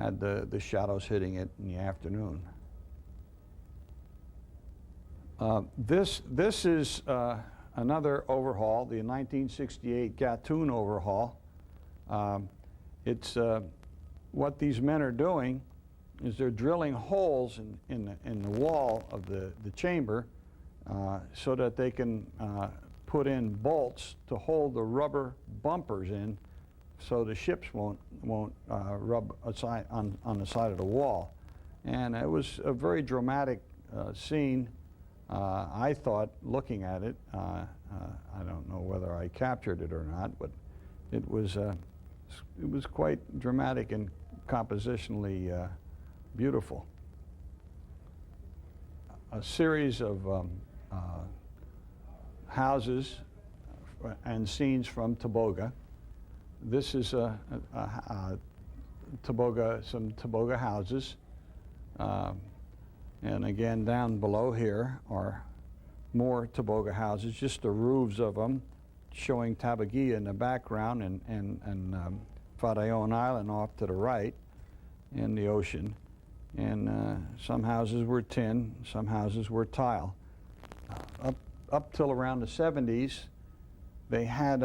had the shadows hitting it in the afternoon. This is another overhaul, the 1968 Gatun overhaul. It's what these men are doing is they're drilling holes in the wall of the chamber so that they can put in bolts to hold the rubber bumpers in so the ships won't rub aside on the side of the wall. And it was a very dramatic scene. I thought, looking at it, I don't know whether I captured it or not, but it was quite dramatic and compositionally beautiful. A series of houses and scenes from Toboga. This is some Toboga houses. And again, down below here are more Toboga houses, just the roofs of them, showing Tabagia in the background and Farallon Island off to the right in the ocean. And some houses were tin, some houses were tile. Up till around the 70s, they had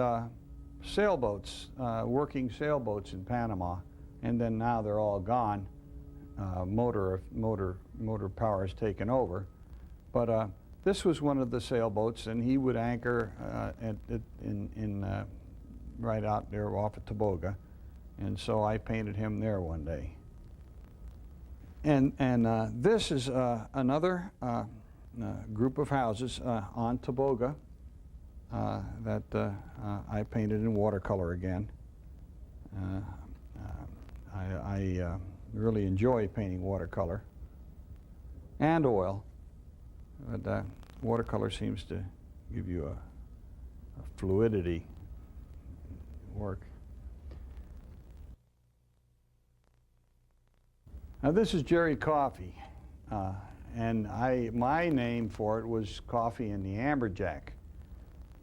sailboats, working sailboats in Panama, and then now they're all gone. Motor power has taken over. But this was one of the sailboats, and he would anchor right out there off of Toboga. And so I painted him there one day. And this is another group of houses on Toboga that I painted in watercolor again. I really enjoy painting watercolor and oil, but watercolor seems to give you a fluidity work. Now this is Jerry Coffee, and my name for it was Coffee and the Amberjack.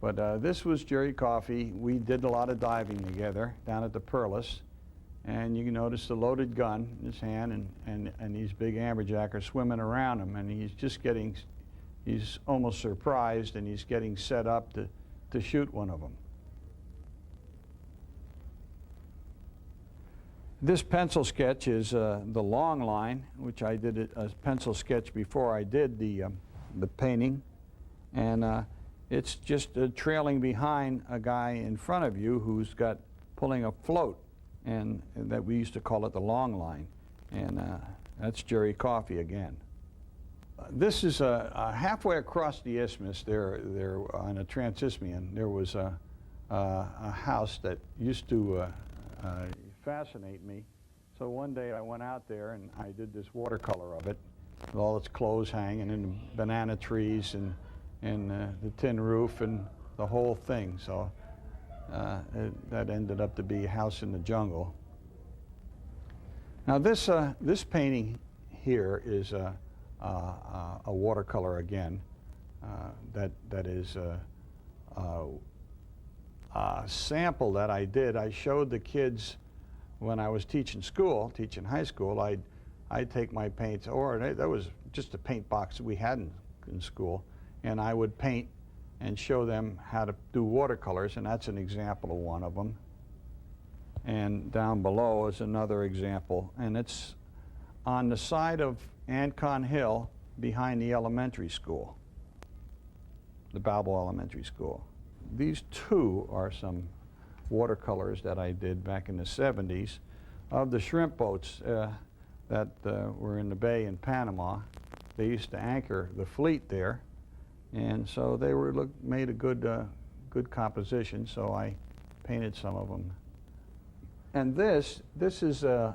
But this was Jerry Coffee. We did a lot of diving together down at the Perlis, and you can notice the loaded gun in his hand, and these big amberjack are swimming around him, and he's almost surprised, and he's getting set up to shoot one of them. This pencil sketch is the long line, which I did a pencil sketch before I did the painting, and it's just trailing behind a guy in front of you who's pulling a float, and that we used to call it the long line, and that's Jerry Coffee again. This is halfway across the isthmus there on a Transismian. There was a house that used to fascinate me. So one day I went out there and I did this watercolor of it with all its clothes hanging and the banana trees and the tin roof and the whole thing. So that ended up to be a house in the jungle. Now this painting here is a watercolor again. That is a sample that I did. I showed the kids when I was teaching high school. I'd take my paints, or that was just a paint box that we had in school, and I would paint and show them how to do watercolors, and that's an example of one of them. And down below is another example, and it's on the side of Ancon Hill behind the elementary school, the Balboa Elementary School. These two are some watercolors that I did back in the 70s of the shrimp boats that were in the bay in Panama. They used to anchor the fleet there, and so they made a good composition, so I painted some of them. And this is a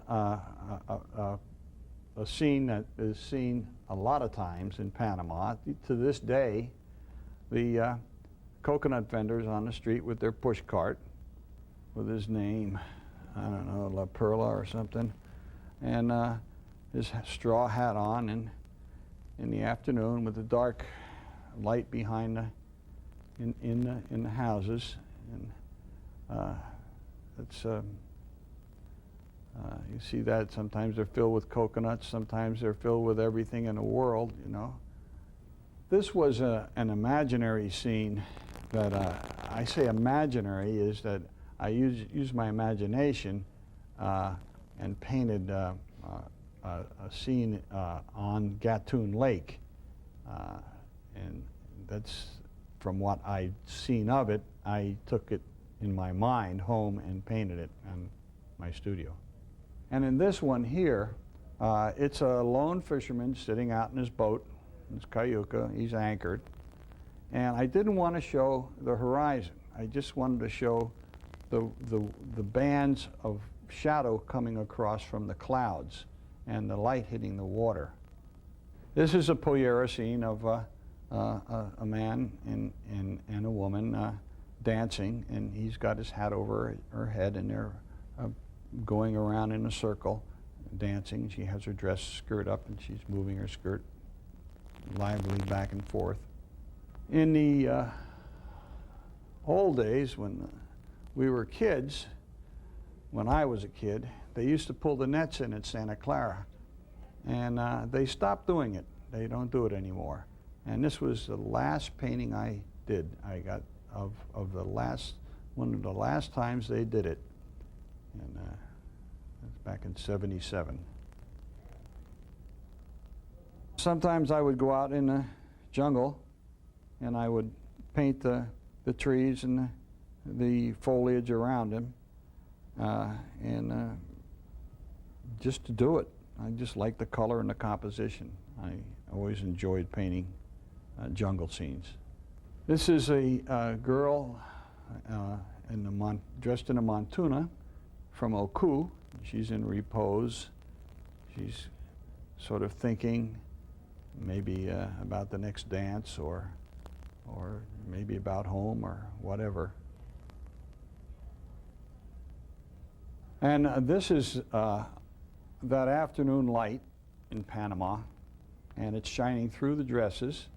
scene that is seen a lot of times in Panama. To this day, the coconut vendors on the street with their push cart with his name, I don't know, La Perla or something, and his straw hat on, and in the afternoon with the dark light behind in the houses, and it's You see that sometimes they're filled with coconuts, sometimes they're filled with everything in the world, you know. This was an imaginary scene that I say imaginary is that I used my imagination and painted a scene on Gatun Lake. And that's from what I'd seen of it. I took it in my mind home and painted it in my studio. And in this one here, it's a lone fisherman sitting out in his boat, his cayuca, he's anchored. And I didn't want to show the horizon. I just wanted to show the bands of shadow coming across from the clouds and the light hitting the water. This is a pollera scene of a man and a woman dancing, and he's got his hat over her head, and they're going around in a circle, dancing. She has her dress skirt up, and she's moving her skirt lively back and forth. In the old days, when we were kids, when I was a kid, they used to pull the nets in at Santa Clara, and they stopped doing it. They don't do it anymore. And this was the last painting I did. I got of the last, one of the last times they did it. And that's back in '77. Sometimes I would go out in the jungle and I would paint the trees and the foliage around them, and just to do it. I just like the color and the composition. I always enjoyed painting jungle scenes. This is a girl dressed in a montuna from Oku. She's in repose. She's sort of thinking maybe about the next dance, or maybe about home or whatever. And this is that afternoon light in Panama, and it's shining through the dresses,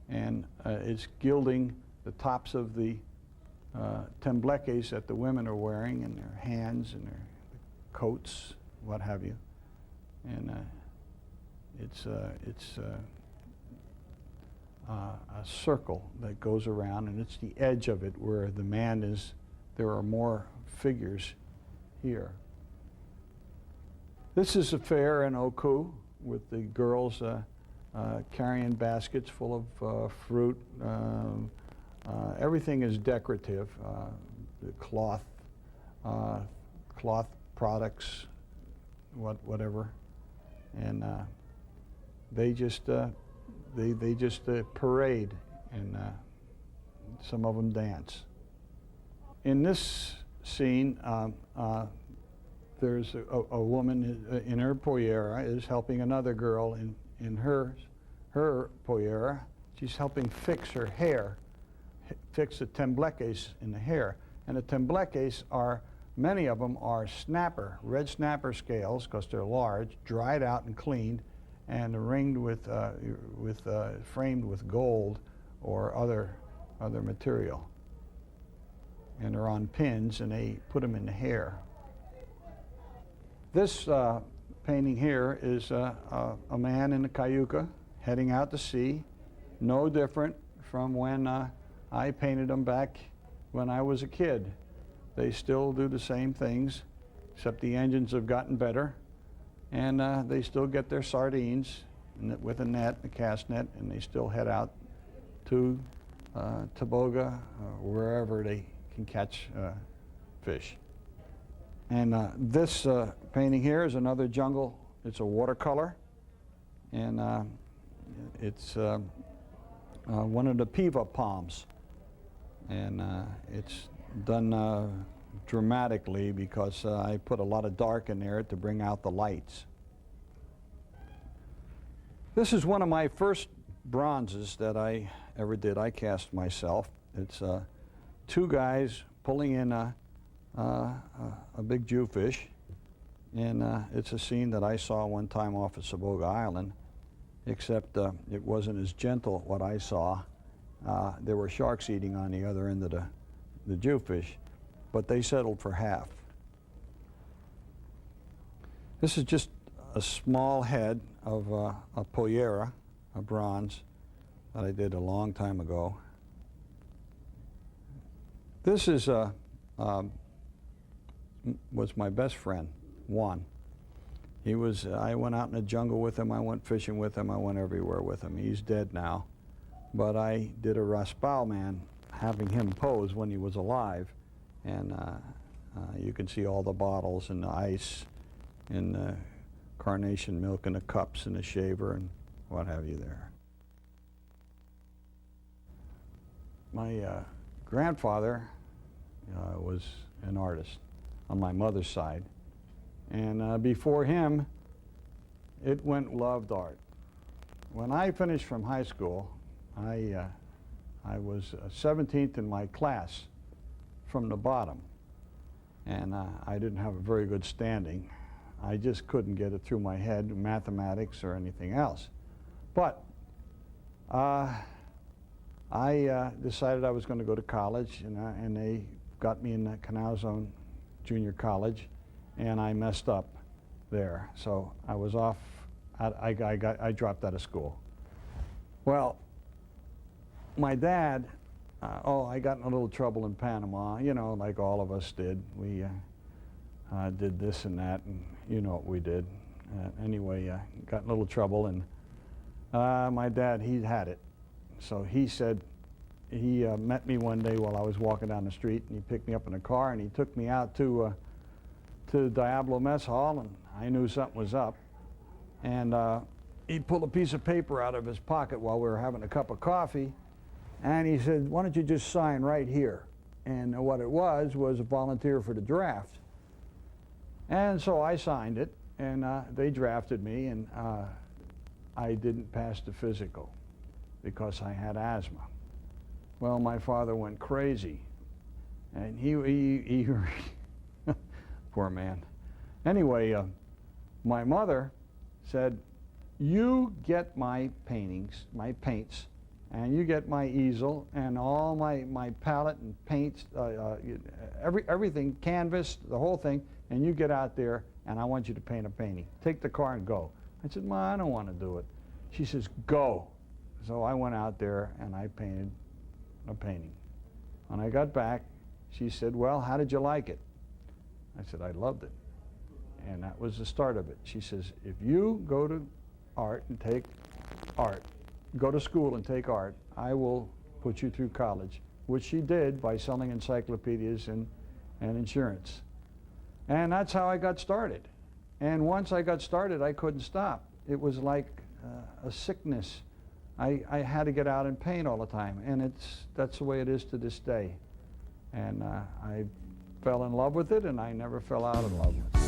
and it's gilding the tops of the tembleques that the women are wearing in their hands and their coats, what have you. And it's a circle that goes around, and it's the edge of it where the man is. There are more figures here. This is a fair in Oku with the girls carrying baskets full of fruit. Everything is decorative. The cloth products, whatever, and they just parade, and some of them dance. In this scene, there's a woman in her pollera is helping another girl in her pollera. She's helping fix her hair, fix the tembleques in the hair. And the tembleques are, many of them are red snapper scales, because they're large, dried out and cleaned, and ringed framed with gold or other material. And they're on pins, and they put them in the hair. This painting here is a man in a cayuca heading out to sea, no different from when I painted them back when I was a kid. They still do the same things, except the engines have gotten better, and they still get their sardines with a net, a cast net, and they still head out to Toboga, wherever they can catch fish. And this painting here is another jungle. It's a watercolor, and it's one of the piva palms. And it's done dramatically because I put a lot of dark in there to bring out the lights. This is one of my first bronzes that I ever did. I cast myself. It's two guys pulling in a big jewfish, and it's a scene that I saw one time off of Saboga Island, except it wasn't as gentle what I saw. There were sharks eating on the other end of the jewfish, but they settled for half. This is just a small head of a pollera, a bronze, that I did a long time ago. This is was my best friend, Juan. I went out in the jungle with him, I went fishing with him, I went everywhere with him. He's dead now, but I did a Raspal man having him pose when he was alive, and you can see all the bottles and the ice and the carnation milk and the cups and the shaver and what have you there. My grandfather was an artist on my mother's side, and before him, it loved art. When I finished from high school, I was 17th in my class from the bottom, and I didn't have a very good standing. I just couldn't get it through my head, mathematics or anything else. But I decided I was going to go to college, and they got me in the Canal Zone Junior College, and I messed up there. So I was off. I dropped out of school. Well, my dad, I got in a little trouble in Panama, you know, like all of us did. We did this and that, and you know what we did. Anyway, got in a little trouble, and my dad, he had it. So he said, he met me one day while I was walking down the street, and he picked me up in a car, and he took me out to Diablo Mess Hall, and I knew something was up. And he pulled a piece of paper out of his pocket while we were having a cup of coffee, and he said, "Why don't you just sign right here?" And what it was a volunteer for the draft. And so I signed it, and they drafted me, and I didn't pass the physical because I had asthma. Well, my father went crazy, and he poor man. Anyway, my mother said, "You get my paintings, my paints, and you get my easel and all my palette and paints, everything, canvas, the whole thing, and you get out there, and I want you to paint a painting. Take the car and go." I said, "Ma, I don't want to do it." She says, "Go." So I went out there, and I painted a painting. When I got back, she said, "Well, how did you like it?" I said, "I loved it." And that was the start of it. She says, "If you go to art and take art, go to school and take art, I will put you through college," which she did by selling encyclopedias and insurance. And that's how I got started. And once I got started, I couldn't stop. It was like a sickness. I had to get out and paint all the time, and that's the way it is to this day. And I fell in love with it, and I never fell out of love with it.